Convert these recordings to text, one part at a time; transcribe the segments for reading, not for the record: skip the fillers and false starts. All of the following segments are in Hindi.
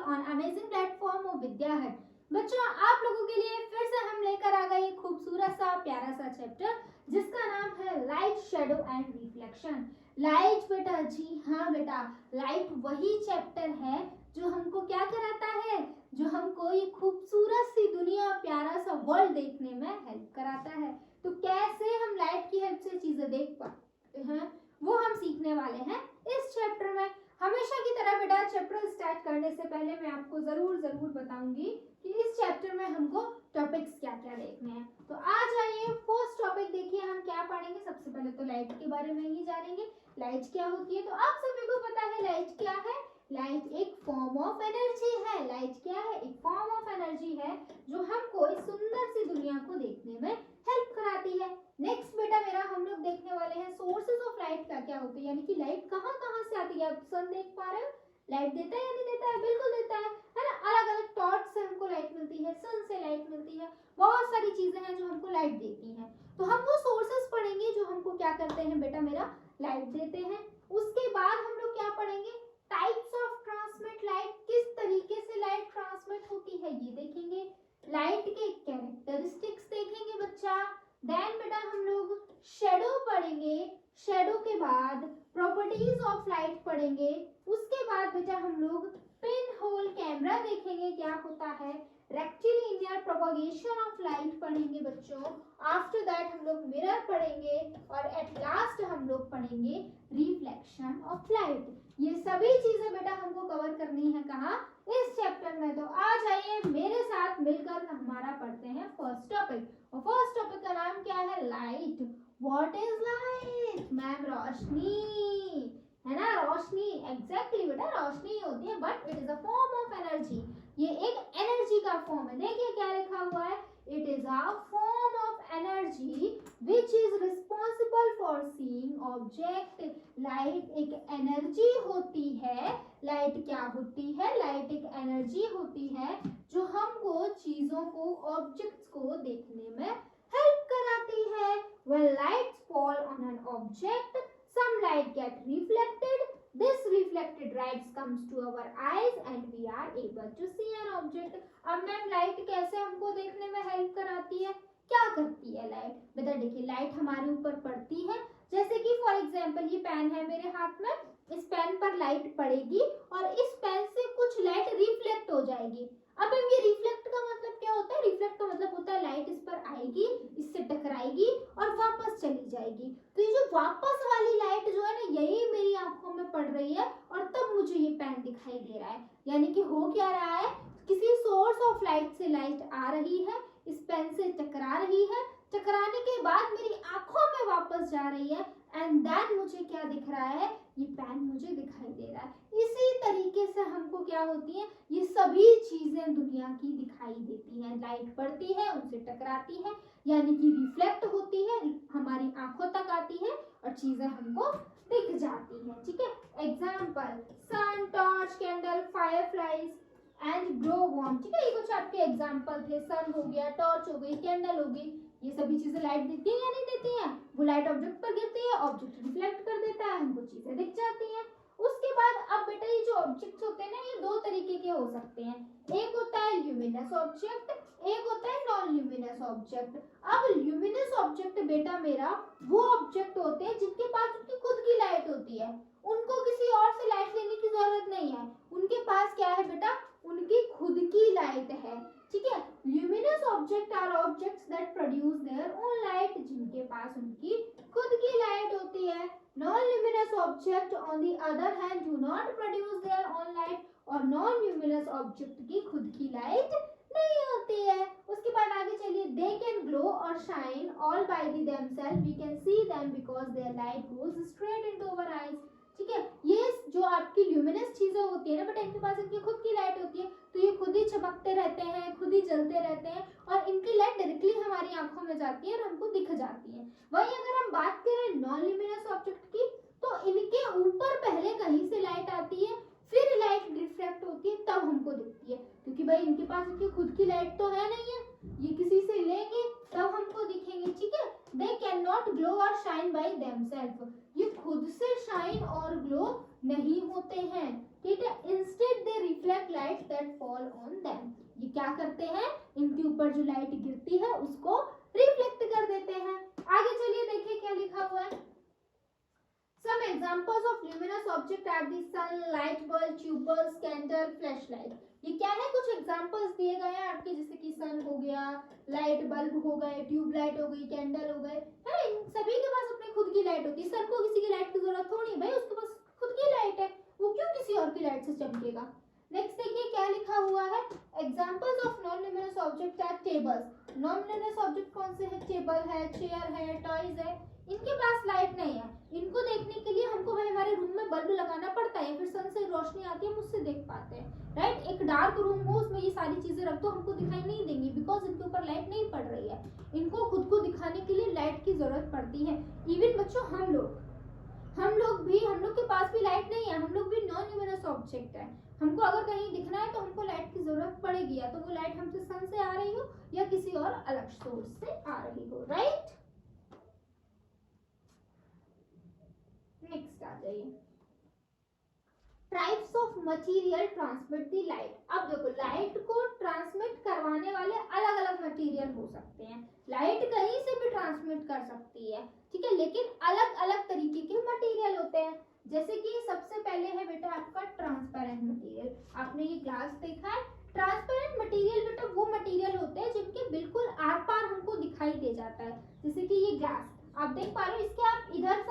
ऑन अमेजिंग प्लेटफॉर्म ऑफ विद्या हट। बच्चों, आप लोगों के लिए फिर से हम लेकर आ गए एक खूबसूरत सा प्यारा सा चैप्टर जिसका नाम है light, shadow and reflection. Light बेटा, जी हाँ बेटा, लाइट वही चैप्टर है जो हमको क्या कराता है, जो हमको ये खूबसूरत सी दुनिया, प्यारा सा वर्ल्ड देखने में हेल्प कराता है। तो कैसे हम लाइट की हेल्प से चीजें देख पाते हैं वो हम सीखने वाले हैं इस चैप्टर में। हमेशा की तरह बेटा, चैप्टर स्टार्ट करने से पहले मैं आपको जरूर बताऊंगी कि इस चैप्टर में हमको टॉपिक्स क्या क्या देखने हैं। तो आ जाइए, फर्स्ट टॉपिक देखिए हम क्या पढ़ेंगे। सबसे पहले तो लाइट के बारे में ही जानेंगे, लाइट क्या होती है। तो आप सभी को पता है लाइट क्या है। लाइट एक फॉर्म ऑफ एनर्जी है। लाइट क्या है? एक फॉर्म ऑफ एनर्जी है जो हमको इस सुंदर सी दुनिया को देखने में हेल्प कराती है। नेक्स्ट बेटा मेरा, हम लोग देखने वाले हैं सोर्सेज ऑफ लाइट का क्या होते हैं, यानी कि लाइट कहाँ कहाँ से आती है। आप सन देख पा रहे हो, लाइट देता है या नहीं देता है? बिल्कुल देता है ना। अलग अलग टॉर्च से हमको लाइट मिलती है, सन से लाइट मिलती है, बहुत सारी चीजें हैं जो हमको लाइट देती हैं। तो हम वो सोर्सेज पढ़ेंगे जो हमको क्या करते हैं बेटा मेरा, लाइट देते हैं। उसके बाद हम लोग क्या पढ़ेंगे, टाइप्स ऑफ ट्रांसमिट लाइट, किस तरीके से लाइट ट्रांसमिट होती है ये देखेंगे। लाइट के कैरेक्टरिस्टिक्स देखेंगे बच्चा। देन बेटा हम लोग शेडो पढ़ेंगे। शेडो के बाद प्रॉपर्टीज ऑफ लाइट पढ़ेंगे। उसके बाद बेटा हम लोग पिन होल कैमरा देखेंगे क्या होता है। रेक्टिलिनियर प्रोपगेशन ऑफ लाइट पढ़ेंगे बच्चों। आफ्टर दैट हम लोग मिरर पढ़ेंगे और एट लास्ट हम लोग पढ़ेंगे रिफ्लेक्शन ऑफ लाइट। ये सभी चीजें बेटा हमको कवर करनी है कहाँ, इस चैप्टर में। तो आ जाइए मेरे साथ मिलकर हमारा पढ़ते हैं फर्स्ट टॉपिक। और फर्स्ट टॉपिक का नाम क्या है, light. What is light? Ma'am रोशनी, है ना, रोशनी। एग्जैक्टली बेटा, रोशनी होती है, but it is a form of energy. ये एक एनर्जी का फॉर्म है। देखिए क्या लिखा हुआ है, it is a form of energy which is responsible for seeing object. Light एक एनर्जी होती है। लाइट क्या होती है? लाइट एक एनर्जी होती है जो हमको चीजों को, ऑब्जेक्ट्स को देखने में हेल्प कराती है। When lights fall on an object, some light get reflected. This reflected light comes to our eyes and we are able to see an object. अब मैम लाइट कैसे हमको देखने में हेल्प कराती है, क्या करती है लाइट? बेटा देखिए, लाइट हमारे ऊपर पड़ती है, जैसे कि फॉर एग्जांपल ये पेन है मेरे हाथ में, इस पेन पर लाइट पड़ेगी और इस पेन से कुछ लाइट रिफ्लेक्ट हो जाएगी। अब ये रिफ्लेक्ट का मतलब क्या होता है? रिफ्लेक्ट का मतलब होता है लाइट इस पर आएगी, इससे टकराएगी और वापस चली जाएगी। तो ये जो वापस वाली लाइट जो है ना, यही मेरी आंखों में पड़ रही है और तब मुझे ये पेन दिखाई दे रहा है। यानी कि हो क्या रहा है, किसी सोर्स ऑफ लाइट से लाइट आ रही है, इस पेन से टकरा रही है, टकराने के बाद मेरी आंखों में वापस जा रही है एंड देन मुझे क्या दिख रहा है, ये पेन मुझे दिखाई दे रहा है। इसी तरीके से हमको क्या होती है, ये सभी चीजें दुनिया की दिखाई देती हैं। लाइट पड़ती है, उनसे टकराती है, यानी कि रिफ्लेक्ट होती है, हमारी आंखों तक आती है और चीजें हमको दिख जाती हैं। ठीक है, example sun, torch, candle, fireflies and glow worm. ठीक है, ये कुछ आपके एग्जाम्पल थे। सन हो गया, टॉर्च हो गई, कैंडल हो गई, ये सभी चीजें लाइट देती है या नहीं देती है? वो लाइट ऑब्जेक्ट पर गिरती है, ऑब्जेक्ट रिफ्लेक्ट कर देता है, हमको चीजें दिख जाती हैं। उसके बाद अब बेटा ये जो ऑब्जेक्ट्स होते हैं ना, ये दो तरीके के हो सकते हैं। एक होता है ल्यूमिनस ऑब्जेक्ट, एक होता है नॉन ल्यूमिनस ऑब्जेक्ट। अब ल्यूमिनस ऑब्जेक्ट बेटा मेरा वो ऑब्जेक्ट होते हैं जिनके पास उनकी खुद की लाइट होती है, उनको किसी और से लाइट लेने की जरूरत नहीं है। उनके पास क्या है बेटा, उनकी खुद की लाइट है। ठीक है, luminous object are objects that produce their own light, जिनके पास उनकी खुद की लाइट होती है। Non-luminous object on the other hand do not produce their own light, और non-luminous object की खुद की लाइट नहीं होती है। उसके बाद आगे चलिए, they can glow or shine all by themselves, we can see them because their light goes straight into our eyes। ठीक है, ये जो आपकी ल्यूमिनस चीजें होती है ना बेटा, इनके पास इनकी खुद की लाइट होती है, तो ये खुद ही चमकते रहते हैं, खुद ही जलते रहते हैं और इनकी लाइट डायरेक्टली हमारी आंखों में जाती है और हमको दिख जाती है। वहीं अगर हम बात करें नॉन ल्यूमिनस ऑब्जेक्ट की, तो इनके ऊपर पहले कहीं से लाइट आती है, फिर लाइट रिफ्लेक्ट होती है, तब हमको दिखती है, क्योंकि भाई इनके पास इनकी खुद की लाइट तो है नहीं है, ये किसी से लेंगे तब हमको दिखेंगे। ठीक है, दे कैन नॉट ग्लो और शाइन बाय देमसेल्फ, ये खुद से शाइन और ग्लो नहीं होते हैं। ठीक है, instead they reflect reflect light that fall on them. ये क्या करते हैं, इनके ऊपर जो लाइट गिरती है उसको रिफ्लेक्ट कर देते हैं। आगे चलिए देखिए क्या लिखा हुआ है। Some examples of luminous object are the sun, light bulb, tube bulb, candle, flashlight। ये क्या है, कुछ एग्जांपल्स दिए गए हैं आपके, जैसे कि सन हो गया, लाइट बल्ब हो गए, ट्यूब लाइट हो गई, कैंडल हो गए, है। इन सभी के पास अपनी खुद की लाइट होती है। सन को किसी की लाइट की जरूरत थोड़ी है भाई, उसके पास खुद की लाइट है, वो क्यों किसी और की लाइट से चमकेगा। नेक्स्ट देखिए क्या लिखा हुआ है। Examples of non luminous object are tables. Non luminous object कौन से हैं, टेबल है, चेयर है, टॉयज है। इनके पास लाइट नहीं है, इनको देखने के लिए हमको भाई हमारे रूम में बल्ब लगाना पड़ता है, फिर सन से रोशनी आती है, हम उससे देख पाते हैं, राइट। एक डार्क रूम हो, उसमें ये सारी चीजें रख दो, हमको दिखाई नहीं देंगी, बिकॉज इनके ऊपर लाइट नहीं पड़ रही है। इनको खुद को दिखाने के लिए लाइट की जरूरत पड़ती है। इवन बच्चों हम लोग के पास भी लाइट नहीं है, हम लोग भी नॉन ल्यूमिनस ऑब्जेक्ट है। हमको अगर कहीं दिखना है तो हमको लाइट की जरूरत पड़ेगी, या तो वो लाइट हमसे सन से आ रही हो या किसी और अलग सोर्स से आ रही हो, राइट। नेक्स्ट आ जाइए, types of material transmit the light. अब देखो, लाइट को ट्रांसमिट करवाने वाले अलग अलग मटेरियल हो सकते हैं। लाइट कहीं से भी ट्रांसमिट कर सकती है, ठीक है, लेकिन अलग अलग तरीके के मटेरियल होते हैं। जैसे कि सबसे पहले है बेटा आपका ट्रांसपेरेंट मटेरियल। आपने ये ग्लास देखा है, ट्रांसपेरेंट मटेरियल बेटा वो मटेरियल होते हैं जिनके बिल्कुल आर पार हमको दिखाई दे जाता है। जैसे कि ये ग्लास आप देख पा रहे हो, इसके आप इधर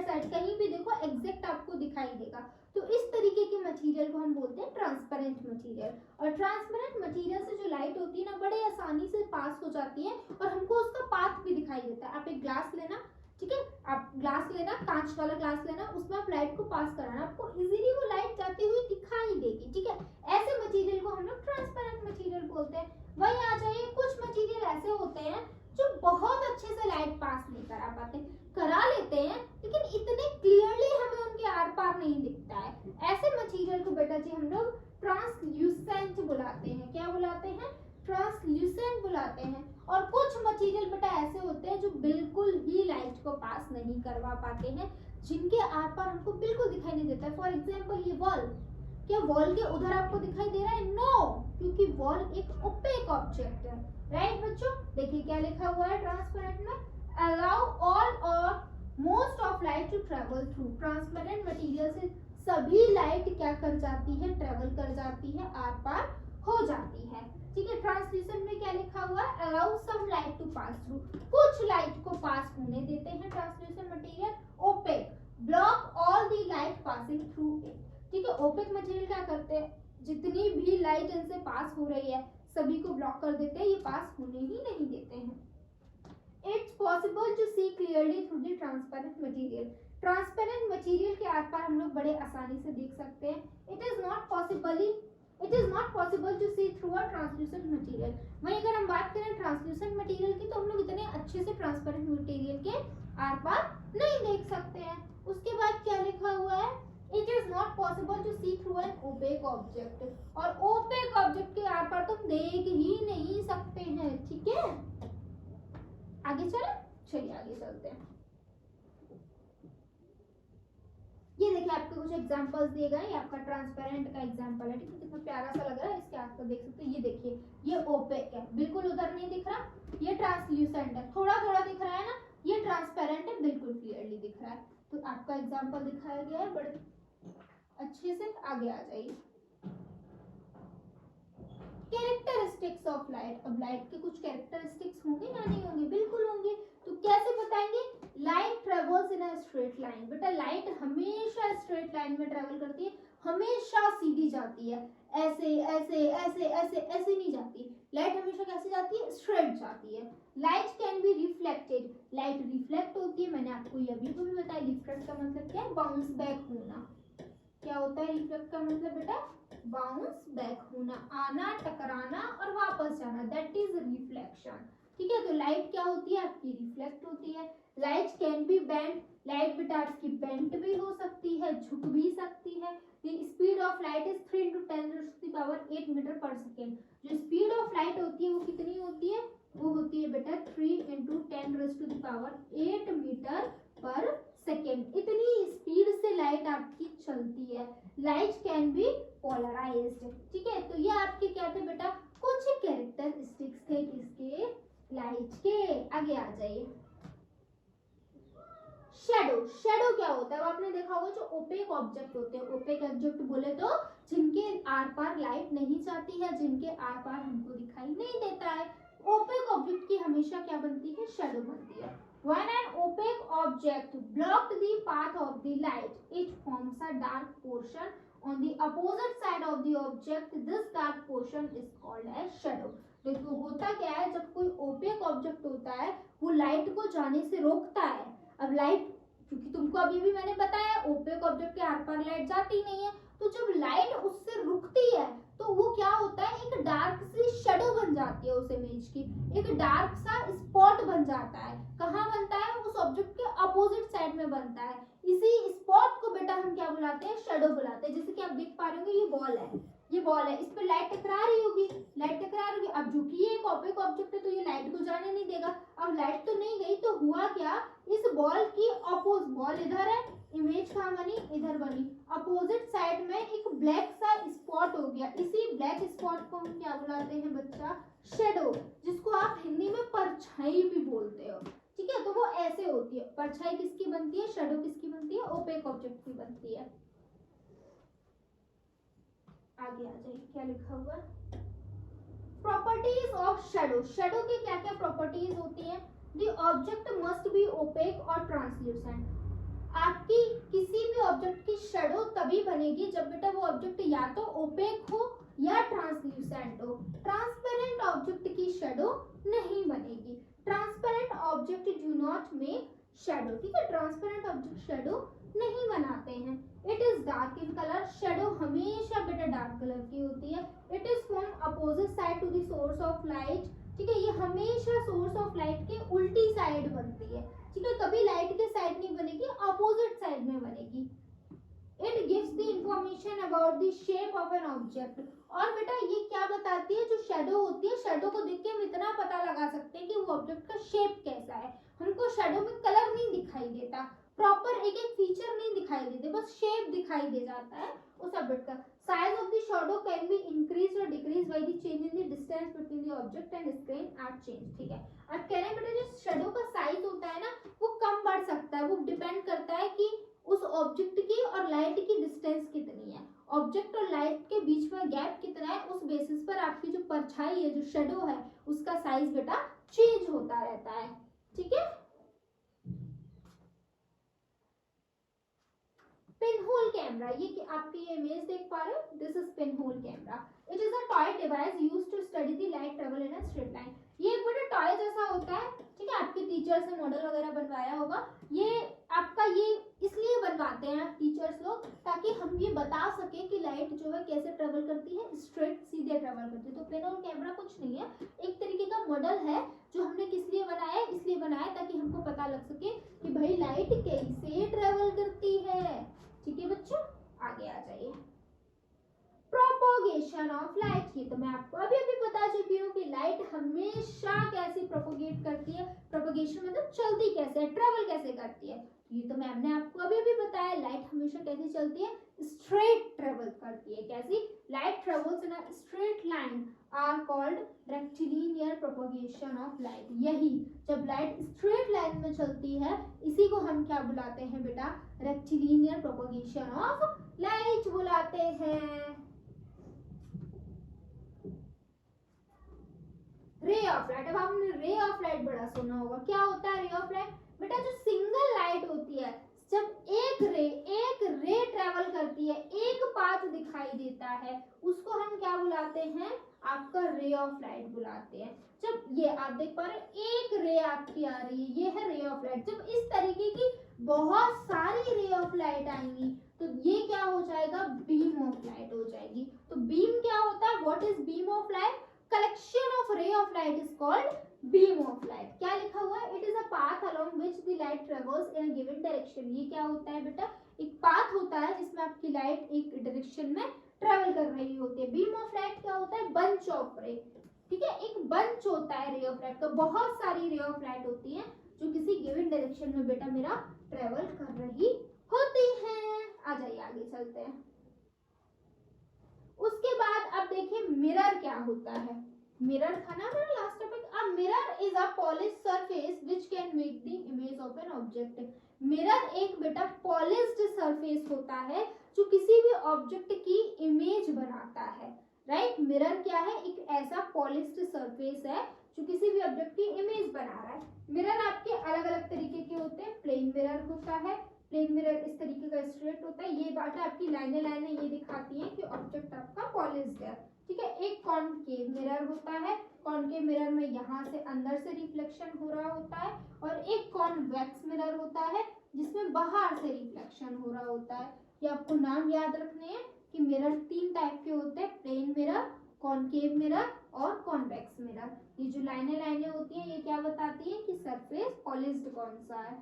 साइड कहीं भी देखो एग्जैक्ट आपको दिखाई देगा। तो इस तरीके के मटेरियल को हम बोलते हैं ट्रांसपेरेंट मटेरियल। और ट्रांसपेरेंट मटेरियल से जो लाइट होती है ना, बड़े आसानी से पास हो जाती है और हमको उसका पाथ भी दिखाई देता है। आप एक ग्लास लेना, ठीक है, आप ग्लास लेना, कांच वाला ग्लास लेना, उसमें आप लाइट को पास कराना, आपको इजीली वो लाइट जाती हुई दिखाई देगी, ठीक है। ऐसे मटेरियल को हम लोग ट्रांसपेरेंट मटेरियल बोलते हैं। वही आ जाइए, कुछ मटेरियल ऐसे होते हैं जो बहुत अच्छे से लाइट पास नहीं करा पाते, करा लेते हैं लेकिन इतने क्लियरली हमें उनके आर पार नहीं दिखता है। ऐसे मटेरियल को बेटा जी हम लोग ट्रांसल्यूसेंट बुलाते हैं। क्या बुलाते हैं, ट्रांसल्यूसेंट बुलाते हैं। और कुछ मटेरियल बेटा ऐसे होते हैं जो बिल्कुल ही लाइट को पास नहीं करवा पाते हैं, जिनके आर पार हमको बिल्कुल दिखाई नहीं देता है। फॉर एग्जाम्पल ये वॉल, क्या वॉल के उधर आपको दिखाई दे रहा है, नो, क्योंकि वॉल एक ओपेक ऑब्जेक्ट है, राइट बच्चों। देखिए क्या लिखा हुआ है ट्रांसपेरेंट में, अलाउ ऑल और most of light to travel through. Transparent material से सभी लाइट क्या कर जाती है, ट्रेवल कर जाती है, आर पार हो जाती है, ठीक है। ट्रांसल्यूसेंट में क्या लिखा हुआ है, allow some light to pass through, कुछ लाइट को पास होने देते हैं translucent material. Opaque, block all the light passing through it, ठीक है। ओपेक मटेरियल क्या करते हैं, जितनी भी लाइट इनसे पास हो रही है सभी को ब्लॉक कर देते हैं, ये पास होने ही नहीं देते हैं। It's possible to see clearly through the transparent material. Transparent material के आर पार हम लोग बड़े आसानी से देख सकते हैं। It is not possible to see through a translucent material. वहीं अगर हम बात करें ट्रांसल्यूसेंट मटेरियल की, तो हम लोग इतने अच्छे से ट्रांसपेरेंट मटेरियल के आर पार नहीं देख सकते हैं। उसके बाद क्या लिखा हुआ है, it is not possible to see through an opaque object. और ओपेक ऑब्जेक्ट के आर पार तुम देख ही नहीं सकते हैं, ठीक है। आगे चलिए आगे चलते हैं। ये देखिए आपको कुछ एग्जांपल्स दिए गए हैं, ये आपका ट्रांसपेरेंट का एग्जांपल है, ठीक है, कितना प्यारा सा लग रहा है, इसके आसपास देख सकते हैं। ये देखिए, ये ओपेक है, बिल्कुल उधर नहीं दिख रहा, ये ट्रांसल्यूसेंट है, थोड़ा थोड़ा दिख रहा है ना, ये ट्रांसपेरेंट है, बिल्कुल क्लियरली दिख रहा है। तो आपका एग्जांपल दिखाया गया है बड़े अच्छे से। आगे आ जाइए, कैरेक्टरिस्टिक्स ऑफ लाइट। अब लाइट के कुछ कैरेक्टरिस्टिक्स होंगे या नहीं होंगे, बिल्कुल होंगे। तो कैसे बताएंगे, light travels in a straight line. बेटा लाइट हमेशा स्ट्रेट लाइन में ट्रेवल करती है, हमेशा सीधी जाती है, ऐसे ऐसे ऐसे ऐसे ऐसे नहीं जाती। लाइट हमेशा कैसे जाती है, स्ट्रेट जाती है। Light can be reflected, light reflect होती है, मैंने आपको ये अभी भी बताया। रिफ्लेक्ट का मतलब क्या है, बाउंस बैक होना। क्या होता है रिफ्लेक्ट का मतलब बेटा, बाउंस बैक होना, आना, टकराना और वापस जाना, दैट इज रिफ्लेक्शन, ठीक है। तो लाइट क्या होती है आपकी, रिफ्लेक्ट होती है। Light can B bend, light बेटा आपकी बेंड भी हो सकती है, झुक भी सकती है। The speed of light is 3 × 10⁸ metre per second. जो स्पीड ऑफ लाइट होती है वो कितनी होती है, वो होती है बेटा 3 × 10⁸ मीटर पर सेकेंड। इतनी स्पीड से लाइट आपकी चलती है। Light can be polarised. ठीक है, तो ये आपके क्या थे बेटा, कुछ कैरेक्टरिस्टिक्स थे किसके, लाइट के। आगे आ जाइए। शेडो, शेडो क्या होता है, वो आपने देखा होगा, जो ओपेक ऑब्जेक्ट होते हैं। ओपेक ऑब्जेक्ट बोले तो जिनके आर पार लाइट नहीं जाती है, जिनके आर पार हमको दिखाई नहीं देता है, ओपेक ऑब्जेक्ट की हमेशा क्या बनती है, शेडो बनती है। When an opaque object blocked the path of the light, it forms a dark portion on the opposite side of the object. This dark portion is called as shadow. देखो होता क्या है, जब कोई ओपेक ऑब्जेक्ट होता है वो लाइट को जाने से रोकता है। अब लाइट, क्योंकि तुमको अभी भी मैंने बताया ओपेक ऑब्जेक्ट के आर पार लाइट जाती नहीं है, तो जब लाइट उससे रुकती है तो वो क्या होता है, एक डार्क सी शेडो बन जाती है उस इमेज की, एक डार्क सा स्पॉट बन जाता है। कहाँ बनता है, उस ऑब्जेक्ट के अपोजिट साइड में बनता है। इसी स्पॉट को बेटा हम क्या बुलाते हैं, शेडो बुलाते हैं। जैसे कि आप देख पा रहे होंगे, ये बॉल है, ये बॉल है, इस पर लाइट टकरा रही होगी, लाइट टकरा रही होगी। अब जो कि ये एक ओपेक ऑब्जेक्ट है तो ये लाइट को जाने नहीं देगा। अब लाइट तो नहीं गई, तो हुआ क्या, इस बॉल की अपोजिट, बॉल इधर है, इमेज कहाँ बनी, इधर बनी, अपोजिट साइड में एक ब्लैक सा स्पॉट हो गया। इसी ब्लैक स्पॉट को हम क्या बुलाते हैं बच्चा, शेडो, जिसको आप हिंदी में परछाई भी बोलते हो। ठीक है, तो वो ऐसे होती है। परछाई किसकी बनती है, शेडो किसकी बनती है, ओपेक ऑब्जेक्ट की बनती है। आगे आ जाइए, क्या लिखा हुआ है, प्रॉपर्टीज ऑफ शेडो। शेडो की क्या क्या प्रॉपर्टीज होती हैं, the object must be opaque और ट्रांसल्यूसेंट। आपकी किसी भी ऑब्जेक्ट की शेडो तभी बनेगी जब बेटा वो ऑब्जेक्ट या तो ओपेक हो या ट्रांसल्यूसेंट हो। ट्रांसपेरेंट ऑब्जेक्ट की शेडो नहीं बनेगी। Transparent object do not make shadow. ठीक है, ट्रांसपेरेंट ऑब्जेक्ट शेडो नहीं बनाते हैं। It is dark in colour. शेडो हमेशा बेटा डार्क कलर की होती है। It is from opposite side to the source of light. ठीक है, ये हमेशा सोर्स ऑफ लाइट के उल्टी साइड बनती है। ठीक है, कभी लाइट के साइड नहीं बनेगी, अपोजिट साइड में बनेगी। It gives the information about the shape of an object. और बेटा ये क्या बताती है, जो शेडो होती है, शेडो को देख के हम इतना पता लगा सकते हैं कि वो ऑब्जेक्ट का शेप कैसा है। हमको शेडो में कलर नहीं दिखाई देता, प्रॉपर एक एक फीचर नहीं दिखाई देते, बस शेप दिखाई दे जाता है उस ऑब्जेक्ट का। Size of the shadow can be increase और decrease by the change in the distance between the object and screen at change. ठीक है, अब कह रहे हैं बेटा जो शेडो का साइज होता है ना, वो कम बढ़ सकता है। वो डिपेंड करता है कि उस ऑब्जेक्ट की और लाइट की डिस्टेंस कितनी है, ऑब्जेक्ट और लाइट के बीच में गैप कितना है, उस बेसिस पर आपकी जो परछाई है, जो शेडो है, उसका साइज बेटा चेंज होता रहता है। ठीक है, पिनहोल कैमरा, ये आपकी ये इमेज देख पा रहे हो, this is pinhole camera. It is a toy device used to study the light travel in a straight line. ये एक बड़ा टॉय जैसा होता है। ठीक है, आपके टीचर्स ने मॉडल वगैरह बनवाया होगा। ये आपका ये इसलिए बनवाते हैं टीचर्स लोग, ताकि हम ये बता सके कि लाइट जो है कैसे ट्रेवल करती है, स्ट्रेट सीधे ट्रेवल करती है। तो पिनहोल कैमरा कुछ नहीं है, एक तरीके का मॉडल है जो हमने किस लिए बनाया है, इसलिए बनाया ताकि हमको पता लग सके कि भाई लाइट कैसे ट्रेवल करती है। ठीक है बच्चों, आगे आ जाइए। प्रोपोगेशन ऑफ लाइट, ये तो मैं आपको अभी अभी बता चुकी हूँ कि लाइट हमेशा कैसे प्रोपोगेट करती है। प्रोपोगेशन मतलब चलती कैसे है, ट्रेवल कैसे करती है, ये तो मैम ने आपको अभी अभी बताया। लाइट हमेशा कैसे चलती है, स्ट्रेट ट्रेवल करती है। कैसी, light travels in a straight line are called rectilinear propagation of light. यही जब लाइट स्ट्रेट लाइन में चलती है, इसी को हम क्या बुलाते हैं बेटा, रेक्टिलिनियर प्रोपोगेशन ऑफ लाइट बुलाते हैं। रे ऑफ लाइट, अब आपने रे ऑफ लाइट बड़ा सुना होगा। क्या होता है रे ऑफ लाइट बेटा, जो सिंगल लाइट होती है, जब एक रे ट्रेवल करती है, एक पाथ दिखाई देता है, उसको हम क्या बुलाते हैं, आपका रे ऑफ लाइट बुलाते हैं। जब ये आप देख पा रहे हैं एक रे आपकी आ रही है, ये है रे ऑफ लाइट। जब इस तरीके की बहुत सारी रे ऑफ लाइट आएंगी तो ये क्या हो जाएगा, बीम ऑफ लाइट हो जाएगी। तो बीम क्या होता है, what is beam of light, collection of ray of light is called beam of light। क्या लिखा हुआ है, it is a path along which the light travels in a given direction। ये क्या होता है बेटा, एक पाथ होता है जिसमें आपकी लाइट एक डायरेक्शन में ट्रेवल कर रही होती है। बीम ऑफ लाइट क्या होता है, बंच ऑफ रे। ठीक है, एक बंच होता है रे ऑफ लाइट का, बहुत सारी रे ऑफ लाइट होती है जो किसी गिवन डायरेक्शन में बेटा मेरा ट्रेवल कर रही होती है। आ जाइए आगे। आगे चलते हैं। उसके बाद अब देखिए मिरर क्या होता है। मिरर था ना मेरा last topic. A mirror is a polished surface which can make the image of an object. Mirror एक बेटा पॉलिश्ड सरफेस होता है जो किसी भी ऑब्जेक्ट की इमेज बनाता है, राइट। मिरर क्या है, एक ऐसा पॉलिश्ड सरफेस है जो किसी भी ऑब्जेक्ट की इमेज बना रहा है। मिरर आपके अलग अलग तरीके के होते हैं। प्लेन मिरर होता है, प्लेन मिरर इस तरीके का स्ट्रेट होता है, ये बात आपकी लाइनें लाइनें ये दिखाती हैं कि ऑब्जेक्ट आपका पॉलिश्ड है, ठीक है। एक कॉनकेव मिरर होता है, कॉनकेव मिरर में यहाँ से अंदर से रिफ्लेक्शन हो रहा होता है, और एक कॉन्वेक्स मिरर होता है जिसमें बाहर से रिफ्लेक्शन हो रहा होता है। ये आपको नाम याद रखने हैं कि मिरर 3 टाइप के होते हैं, प्लेन मिरर, कॉनकेव मिरर और कॉन्वेक्स मिरर। ये जो लाइनें लाइनें होती हैं ये क्या बताती हैं कि सरफेस पॉलिश्ड कौन सा है।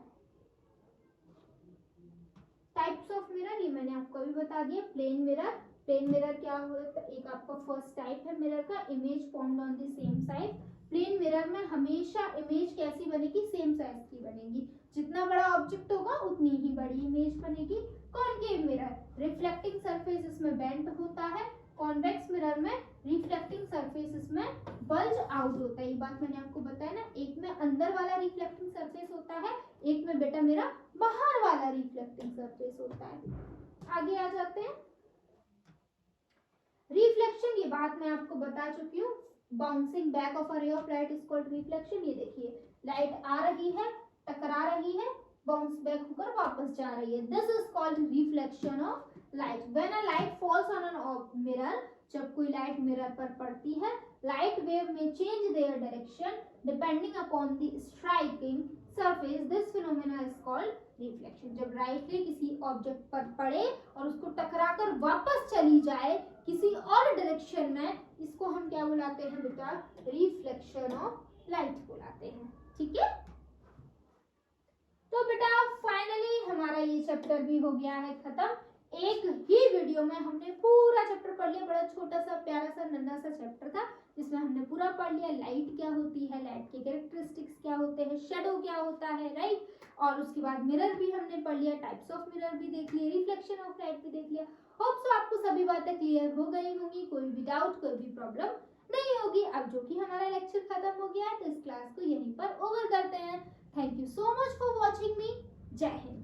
टाइप्स ऑफ मिरर ये मैंने आपको अभी बता दिया। प्लेन मिरर, प्लेन मिरर क्या होता है, एक आपका फर्स्ट टाइप है मिरर का, image formed on the same side. Plane mirror में हमेशा इमेज कैसी बनेगी, सेम साइज की बनेगी, जितना बड़ा ऑब्जेक्ट होगा उतनी ही बड़ी इमेज बनेगी। कॉनकेव मिरर, रिफ्लेक्टिंग सरफेस इसमें बेंट होता है। कॉन्वेक्स मिरर में रिफ्लेक्टिंग सरफेस इसमें बल्ज आउट होता है। ये बात मैंने आपको बताया ना, एक में अंदर वाला रिफ्लेक्टिंग सरफेस होता है, एक में बेटा मेरा बाहर वाला रिफ्लेक्टिंग सरफेस होता है। आगे आ जाते हैं। रिफ्लेक्शन, ये बात मैं आपको बता चुकी हूँ। Bouncing back of a ray of light is called reflection. ये देखिए लाइट आ रही है, टकरा रही है, बाउंस बैक होकर वापस जा रही है, this is called reflection of light. When a light falls on an mirror, जब कोई लाइट मिरर पर पड़ती है, लाइट वेव में change their direction depending upon the striking surface, this phenomena is called reflection. जब लाइट किसी ऑब्जेक्ट पर पड़े और उसको टकराकर वापस चली जाए किसी और डायरेक्शन में, इसको हम क्या बुलाते हैं बेटा, रिफ्लेक्शन ऑफ लाइट बुलाते हैं, ठीक है। तो बेटा फाइनली हमारा ये चैप्टर भी हो गया है खत्म। एक ही वीडियो में हमने पूरा चैप्टर पढ़ लिया। बड़ा छोटा सा प्यारा सा नन्हा सा चैप्टर था जिसमें हमने पूरा पढ़ लिया। लाइट क्या होती है, लाइट के कैरेक्टरिस्टिक्स क्या होते हैं, शेडो क्या होता है, राइट। और उसके बाद मिरर भी हमने पढ़ लिया, टाइप्स ऑफ मिरर भी देख लिए, रिफ्लेक्शन ऑफ लाइट भी देख लिया। होप सो आपको सभी बातें क्लियर हो गई होंगी, कोई भी डाउट कोई भी प्रॉब्लम नहीं होगी। अब जो कि हमारा लेक्चर खत्म हो गया है तो इस क्लास को यहीं पर ओवर करते हैं। Thank you so much for watching मी। जय हिंद।